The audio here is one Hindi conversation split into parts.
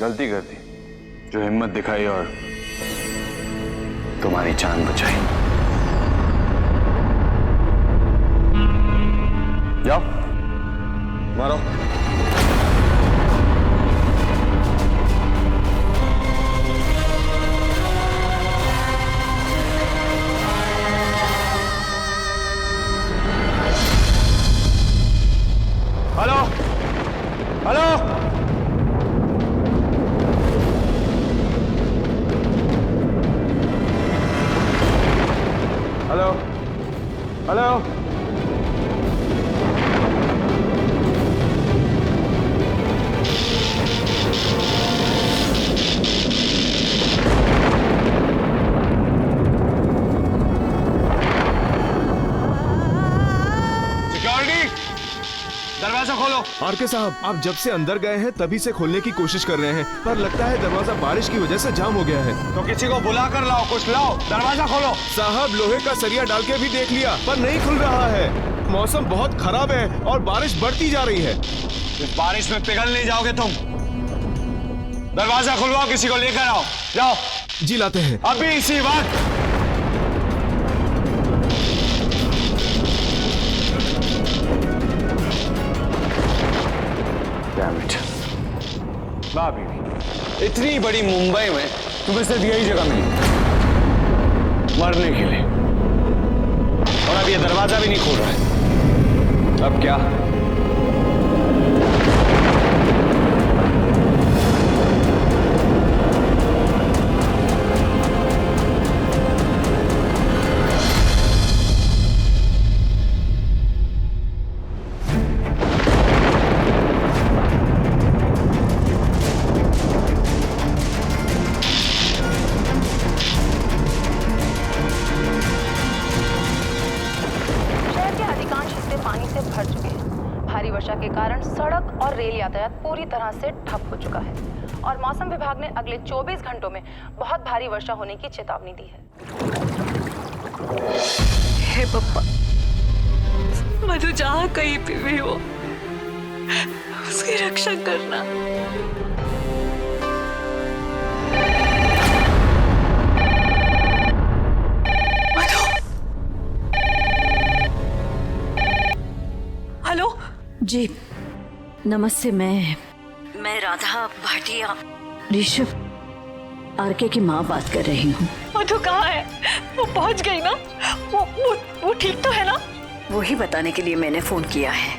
गलती कर दी जो हिम्मत दिखाई और तुम्हारी जान बचाई। जाओ मारो। Hello hello hello hello. दरवाजा खोलो। आरके साहब, आप जब से अंदर गए हैं तभी से खोलने की कोशिश कर रहे हैं, पर लगता है दरवाजा बारिश की वजह से जाम हो गया है। तो किसी को बुला कर लाओ, कुछ लाओ, दरवाजा खोलो। साहब, लोहे का सरिया डाल के भी देख लिया पर नहीं खुल रहा है। मौसम बहुत खराब है और बारिश बढ़ती जा रही है। इस बारिश में पिघल नहीं जाओगे तुम। दरवाजा खुलवाओ, किसी को लेकर आओ। जाओ। जी लाते हैं। अभी इसी वक्त। वाह बीवी, इतनी बड़ी मुंबई में तुम्हें सिर्फ यही जगह मिली मरने के लिए, और अब ये दरवाजा भी नहीं खोल रहा है। अब क्या? भारी वर्षा के कारण सड़क और रेल यातायात पूरी तरह से ठप हो चुका है और मौसम विभाग ने अगले 24 घंटों में बहुत भारी वर्षा होने की चेतावनी दी है। हे पप्पा, मधु जहाँ कहीं पे भी हो उसकी रक्षा करना। हेलो जी नमस्ते, मैं राधा भाटिया, ऋषभ आरके की माँ बात कर रही हूँ। मधु कहाँ है? वो पहुँच गई ना? वो ठीक तो है ना? वही बताने के लिए मैंने फोन किया है।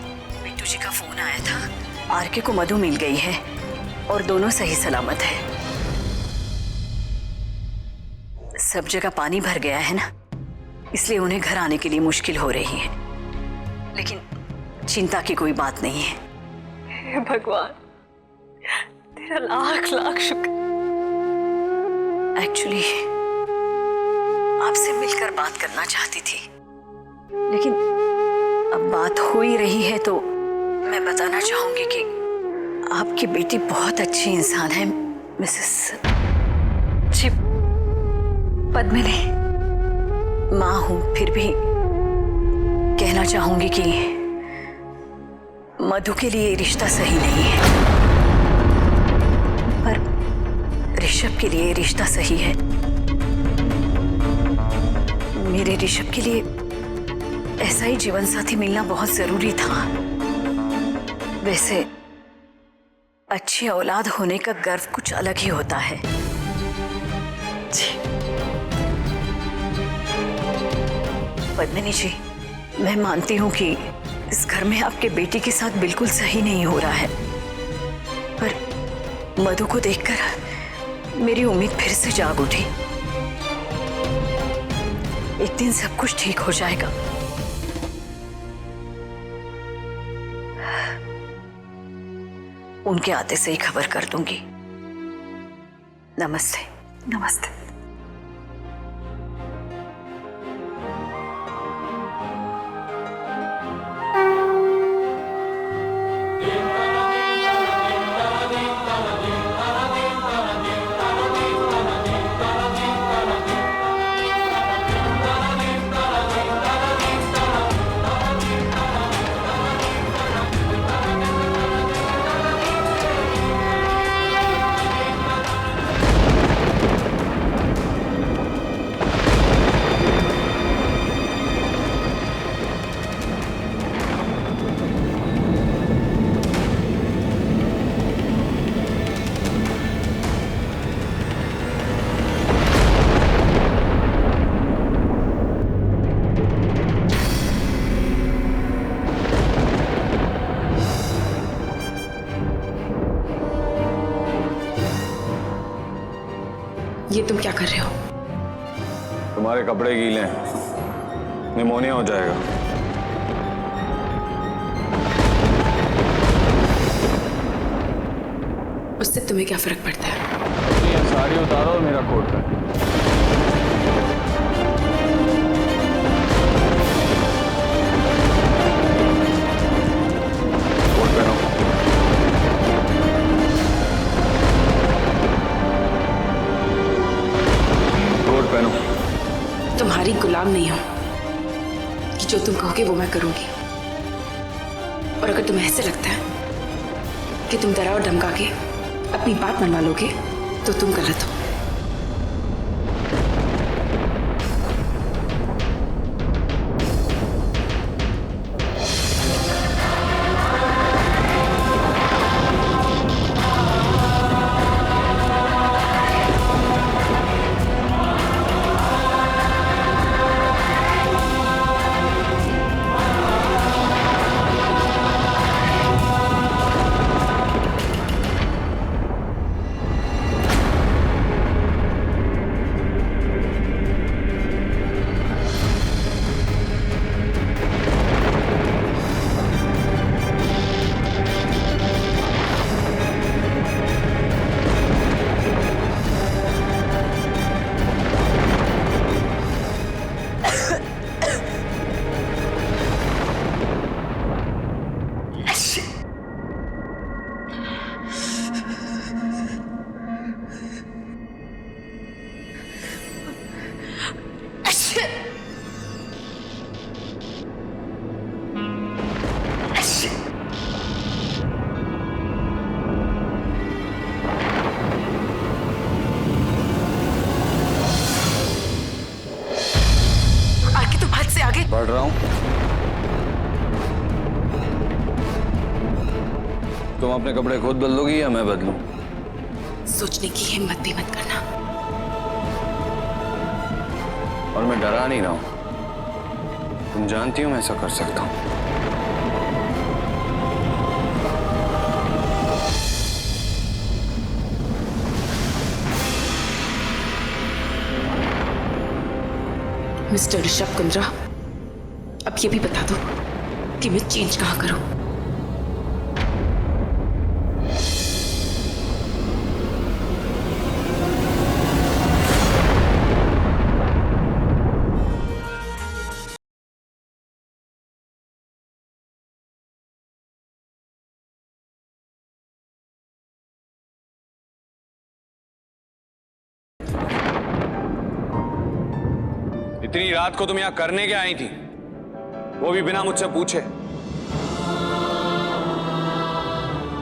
बिट्टू जी का फोन आया था, आरके को मधु मिल गई है और दोनों सही सलामत है। सब जगह पानी भर गया है ना, इसलिए उन्हें घर आने के लिए मुश्किल हो रही है, लेकिन चिंता की कोई बात नहीं है। हे भगवान, तेरा लाख लाख शुक्र। एक्चुअली आपसे मिलकर बात करना चाहती थी, लेकिन अब बात हो ही रही है तो मैं बताना चाहूंगी कि आपकी बेटी बहुत अच्छी इंसान है मिसेस जी पद्मिनी। माँ हूं फिर भी कहना चाहूंगी कि मधु के लिए रिश्ता सही नहीं है, पर ऋषभ के लिए रिश्ता सही है। मेरे ऋषभ के लिए ऐसा ही जीवन साथी मिलना बहुत जरूरी था। वैसे अच्छी औलाद होने का गर्व कुछ अलग ही होता है। जी पद्मिनी जी, मैं मानती हूँ कि इस घर में आपके बेटी के साथ बिल्कुल सही नहीं हो रहा है, पर मधु को देखकर मेरी उम्मीद फिर से जाग उठी। एक दिन सब कुछ ठीक हो जाएगा। उनके आते से ही खबर कर दूंगी। नमस्ते। नमस्ते। ये तुम क्या कर रहे हो? तुम्हारे कपड़े गीले हैं, निमोनिया हो जाएगा। उससे तुम्हें क्या फर्क पड़ता है? अपनी ये साड़ी उतारो और मेरा कोट पहनो। कोट पहनो। कोट पहनो। तुम्हारी गुलाम नहीं हूं कि जो तुम कहोगे वो मैं करूंगी। और अगर तुम्हें ऐसे लगता है कि तुम डरा और धमका के अपनी बात मनवा लोगे तो तुम गलत हो। बढ़ रहा हूं। तुम अपने कपड़े खुद बदलोगी या मैं बदलूं? सोचने की हिम्मत भी मत करना। और मैं डरा नहीं रहा हूं, तुम जानती हो मैं ऐसा कर सकता हूं। मिस्टर ऋषभ कुंद्रा, अब ये भी बता दो कि मैं चेंज कहां करूं। इतनी रात को तुम यहां करने क्या आई थी, वो भी बिना मुझसे पूछे?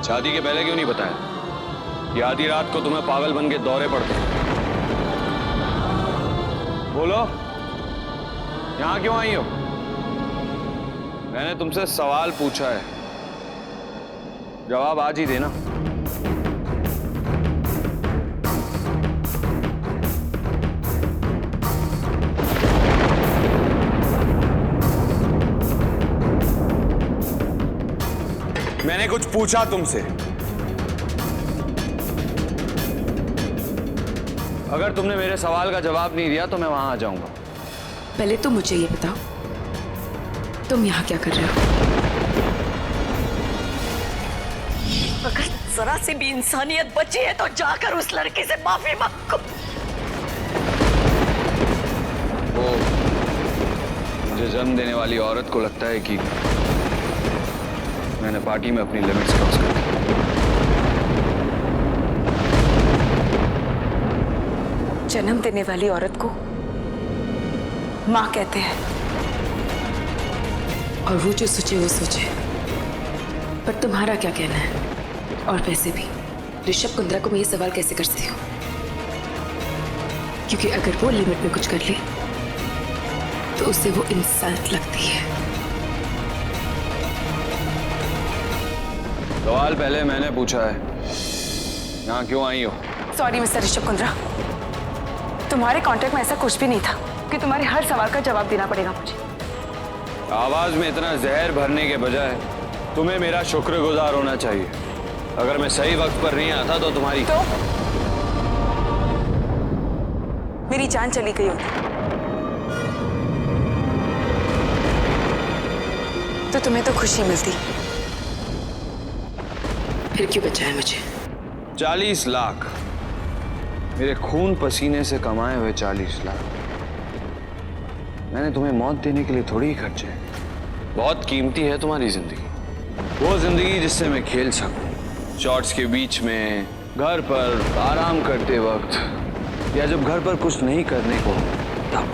शादी के पहले क्यों नहीं बताया कि आधी रात को तुम्हें पागल बन के दौरे पड़ते? बोलो, यहां क्यों आई हो? मैंने तुमसे सवाल पूछा है, जवाब आज ही देना। मैंने कुछ पूछा तुमसे, अगर तुमने मेरे सवाल का जवाब नहीं दिया तो मैं वहां आ जाऊंगा। पहले तो मुझे ये बताओ, तुम यहाँ क्या कर रहे हो? अगर जरा से भी इंसानियत बची है तो जाकर उस लड़के से माफी मांगो। वो मुझे जन्म देने वाली औरत को लगता है कि मैंने पार्टी में अपनी लिमिट्स क्रॉस कर दी। जन्म देने वाली औरत को मां कहते हैं। और वो जो सोचे वो सोचे, पर तुम्हारा क्या कहना है? और वैसे भी ऋषभ कुंद्रा को मैं ये सवाल कैसे कर सकती हूँ? क्योंकि अगर वो लिमिट में कुछ कर ले तो उसे वो इंसल्ट लगती है। सवाल पहले मैंने पूछा है, यहाँ क्यों आई हो? सॉरी मिस्टर ऋषभ कुंद्रा, तुम्हारे कॉन्ट्रैक्ट में ऐसा कुछ भी नहीं था कि तुम्हारे हर सवाल का जवाब देना पड़ेगा मुझे। आवाज में इतना जहर भरने के बजाय तुम्हें मेरा शुक्रगुजार होना चाहिए। अगर मैं सही वक्त पर नहीं आता तो तुम्हारी मेरी जान चली गई होती तो तुम्हें तो खुशी मिलती, फिर क्यों बचाया मुझे? 40 लाख, मेरे खून पसीने से कमाए हुए 40 लाख मैंने तुम्हें मौत देने के लिए थोड़ी ही खर्चे। बहुत कीमती है तुम्हारी जिंदगी, वो जिंदगी जिससे मैं खेल सकूं, शॉट्स के बीच में, घर पर आराम करते वक्त, या जब घर पर कुछ नहीं करने को तब।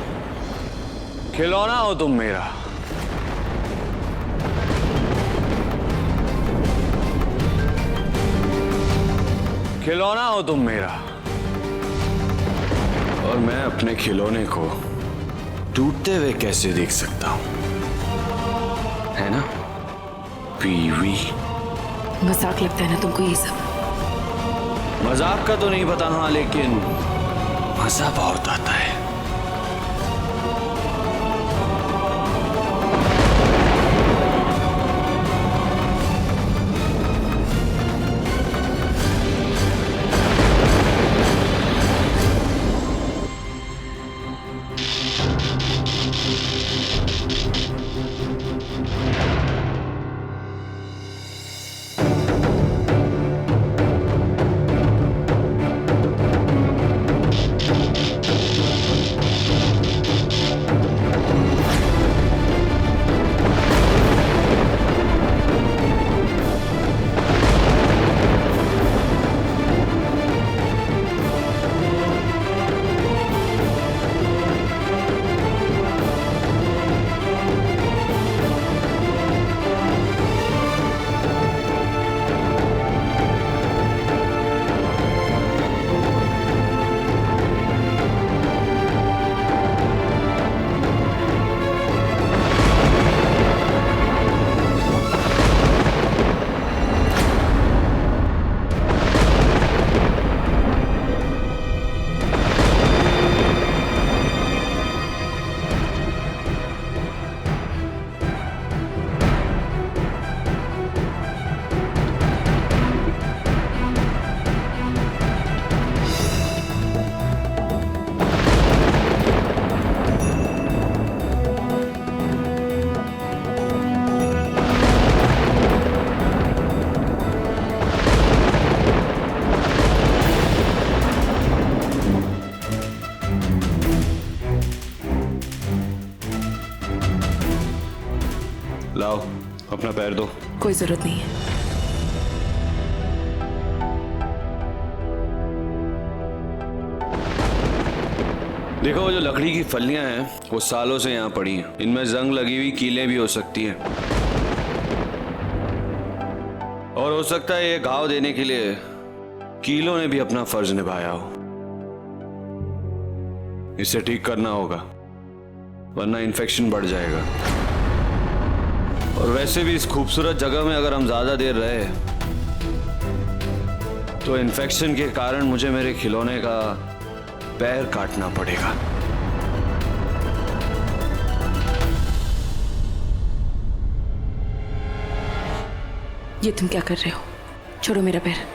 खिलौना हो तुम मेरा। खिलौना हो तुम मेरा, और मैं अपने खिलौने को टूटते हुए कैसे देख सकता हूं, है ना पीवी? मजाक लगता है ना तुमको ये सब? मजाक का तो नहीं पता, हाँ, लेकिन मजा बहुत आता है। लाओ अपना पैर दो। कोई जरूरत नहीं है। देखो वो जो लकड़ी की फलियां हैं वो सालों से यहाँ पड़ी हैं, इनमें जंग लगी हुई कीलें भी हो सकती हैं, और हो सकता है ये घाव देने के लिए कीलों ने भी अपना फर्ज निभाया हो। इसे ठीक करना होगा वरना इन्फेक्शन बढ़ जाएगा। और वैसे भी इस खूबसूरत जगह में अगर हम ज्यादा देर रहे तो इन्फेक्शन के कारण मुझे मेरे खिलौने का पैर काटना पड़ेगा। ये तुम क्या कर रहे हो? छोड़ो मेरा पैर।